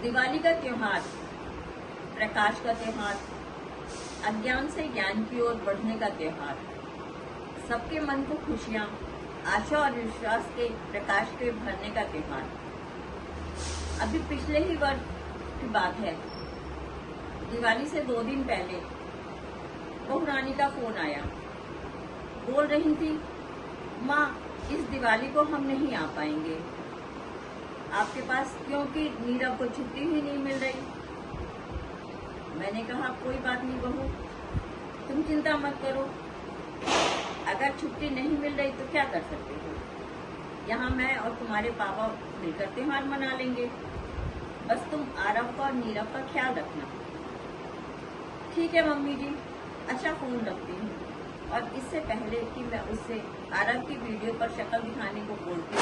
दिवाली का त्योहार, प्रकाश का त्योहार, अज्ञान से ज्ञान की ओर बढ़ने का त्योहार, सबके मन को खुशियां, आशा और विश्वास के प्रकाश के भरने का त्योहार। अभी पिछले ही वर्ष की बात है, दिवाली से 2 दिन पहले बहू रानी का फोन आया। बोल रही थी, माँ इस दिवाली को हम नहीं आ पाएंगे आपके पास, क्योंकि नीरव को छुट्टी ही नहीं मिल रही। मैंने कहा कोई बात नहीं बहू, तुम चिंता मत करो, अगर छुट्टी नहीं मिल रही तो क्या कर सकते हो, यहाँ मैं और तुम्हारे पापा मिलकर त्योहार मना लेंगे, बस तुम आरव का और नीरव का ख्याल रखना। ठीक है मम्मी जी, अच्छा फोन रखती हूँ। और इससे पहले कि मैं उससे आरव की वीडियो पर शक्ल दिखाने को बोलती,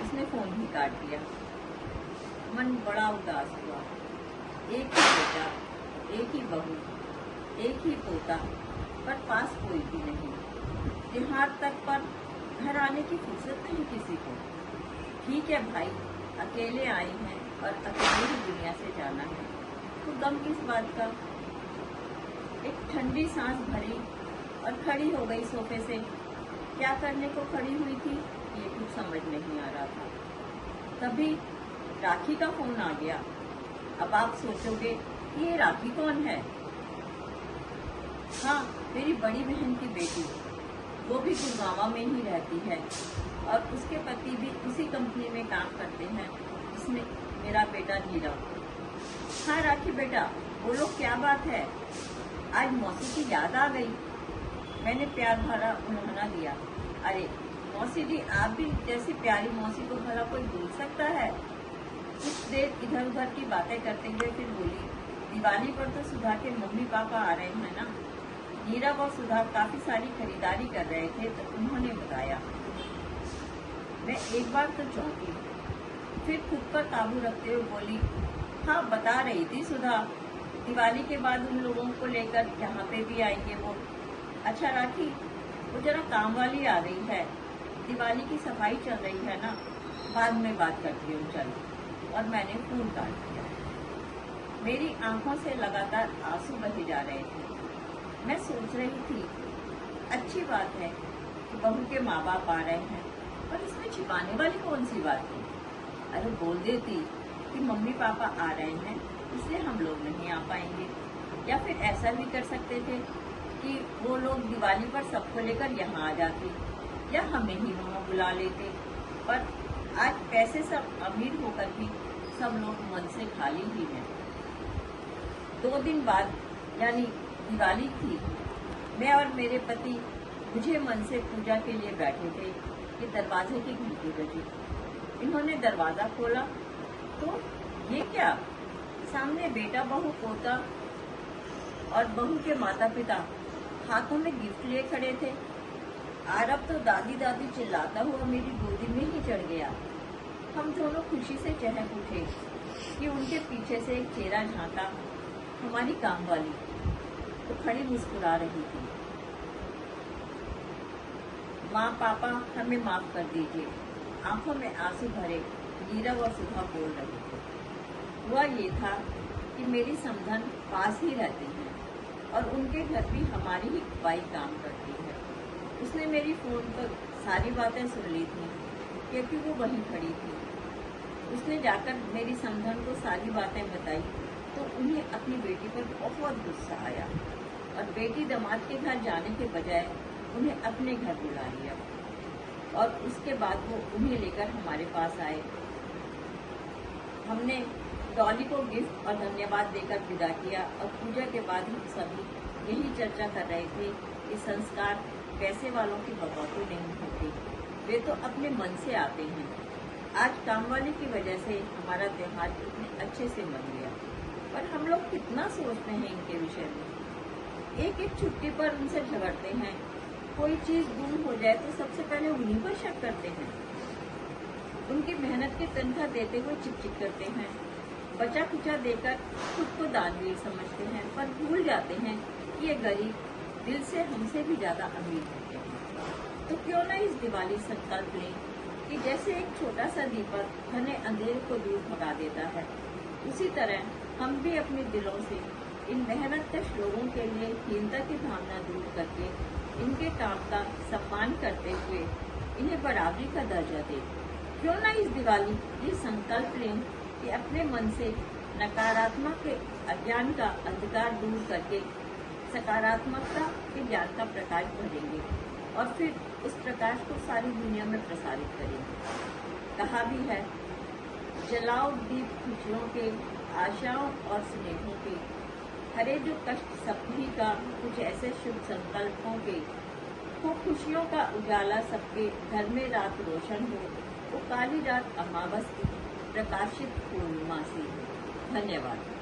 उसने फोन ही काट दिया। मन बड़ा उदास हुआ। एक ही बेटा, एक ही बहू, एक ही पोता, पर पास कोई भी नहीं। त्योहार तक पर घर आने की फुर्सत नहीं किसी को। ठीक है भाई, अकेले आए हैं और अकेले ही दुनिया से जाना है, तो गम किस बात का। एक ठंडी सांस भरी और खड़ी हो गई सोफे से। क्या करने को खड़ी हुई थी ये कुछ समझ नहीं आ रहा था। तभी राखी का फोन आ गया। अब आप सोचोगे कि ये राखी कौन है? हाँ, मेरी बड़ी बहन की बेटी, वो भी गुड़गांव में ही रहती है और उसके पति भी उसी कंपनी में काम करते हैं जिसमें मेरा बेटा नीरव। हाँ राखी बेटा, बोलो क्या बात है? आज मौसी की याद आ गई। मैंने प्यार भरा उन्होंने दिया। अरे मौसी जी, आप भी जैसी प्यारी मौसी को भला कोई भूल सकता है? कुछ देर इधर उधर की बातें करते हुए फिर बोली, दिवाली पर तो सुधा के मम्मी पापा आ रहे हैं ना। नीरव और सुधा काफी सारी खरीदारी कर रहे थे तो उन्होंने बताया। मैं एक बार तो चौंकी, फिर खुद पर काबू रखते हुए बोली, हाँ बता रही थी सुधा, दिवाली के बाद उन लोगों को लेकर यहाँ पे भी आएंगे वो। अच्छा राखी, वो जरा काम वाली आ रही है, दिवाली की सफाई चल रही है ना, बाद में बात करती हूँ चल। और मैंने फोन काट दिया। मेरी आंखों से लगातार आंसू बहे जा रहे थे। मैं सोच रही थी, अच्छी बात है कि बहू के माँ बाप आ रहे हैं, पर इसमें छिपाने वाली कौन सी बात थी? अरे बोल देती कि मम्मी पापा आ रहे हैं इसलिए हम लोग नहीं आ पाएंगे, या फिर ऐसा भी कर सकते थे कि वो लोग दिवाली पर सबको लेकर यहाँ आ जाते या हमें ही वहाँ बुला लेते। पर आज पैसे सब अमीर होकर भी सब लोग मन से खाली ही हैं। 2 दिन बाद यानी दिवाली थी, मैं और मेरे पति मुझे मन से पूजा के लिए बैठे थे कि दरवाजे की घंटी बजी। इन्होंने दरवाजा खोला तो ये क्या, सामने बेटा बहू पोता और बहू के माता पिता हाथों में गिफ्ट लिए खड़े थे। आरव तो दादी दादी चिल्लाता हुआ मेरी गोदी में ही चढ़ गया। हम दोनों खुशी से चहक उठे कि उनके पीछे से एक चेहरा झांका। हमारी काम वाली तो खड़ी मुस्कुरा रही थी। माँ पापा हमें माफ कर दीजिए, आंखों में आंसू भरे नीरव और सुधा बोल रहे थे। हुआ ये था कि मेरी समधन पास ही रहती है और उनके घर भी हमारी ही बाई काम करती है। उसने मेरी फोन पर सारी बातें सुन ली थी क्योंकि वो वहीं खड़ी थी। उसने जाकर मेरी समधन को सारी बातें बताई तो उन्हें अपनी बेटी पर बहुत गुस्सा आया और बेटी दामाद के घर जाने के बजाय उन्हें अपने घर बुला लिया। और उसके बाद वो उन्हें लेकर हमारे पास आए। हमने डॉली को गिफ्ट और धन्यवाद देकर विदा किया और पूजा के बाद हम सभी यही चर्चा कर रहे थे कि संस्कार पैसे वालों की बकौती नहीं होते, वे तो अपने मन से आते हैं। आज काम वाले की वजह से हमारा त्योहार इतने अच्छे से मन गया, पर हम लोग कितना सोचते हैं इनके विषय में। एक एक छुट्टी पर उनसे झगड़ते हैं, कोई चीज गुम हो जाए तो सबसे पहले उन्हीं पर शक करते हैं। उनकी मेहनत की तनख्वाह देते हुए चिक करते हैं, बचा कुचा देकर खुद को दानवीर समझते हैं, पर भूल जाते हैं कि ये गरीब दिल से हमसे भी ज्यादा अमीर होते हैं। तो क्यों ना इस दिवाली संकल्प लें कि जैसे एक छोटा सा दीपक घने अंधेरे को दूर भगा देता है, उसी तरह हम भी अपने दिलों से इन मेहनतकश लोगों के लिए हीनता की भावना दूर करके इनके काम का सम्मान करते हुए इन्हें बराबरी का दर्जा दें। क्यों ना इस दिवाली ये संकल्प लें कि अपने मन से नकारात्मक के अज्ञान का अंधकार दूर करके सकारात्मकता के ज्ञान का प्रकाश भरेंगे और फिर उस प्रकाश को सारी दुनिया में प्रसारित करेंगे। कहा भी है, जलाओ दीप खुशियों के, आशाओं और स्नेहों के, हरे जो कष्ट सभी का, कुछ ऐसे शुभ संकल्पों के, हो खुशियों का उजाला सबके घर में रात रोशन हो, वो काली रात अमावस की प्रकाशित पूर्णिमा से। धन्यवाद।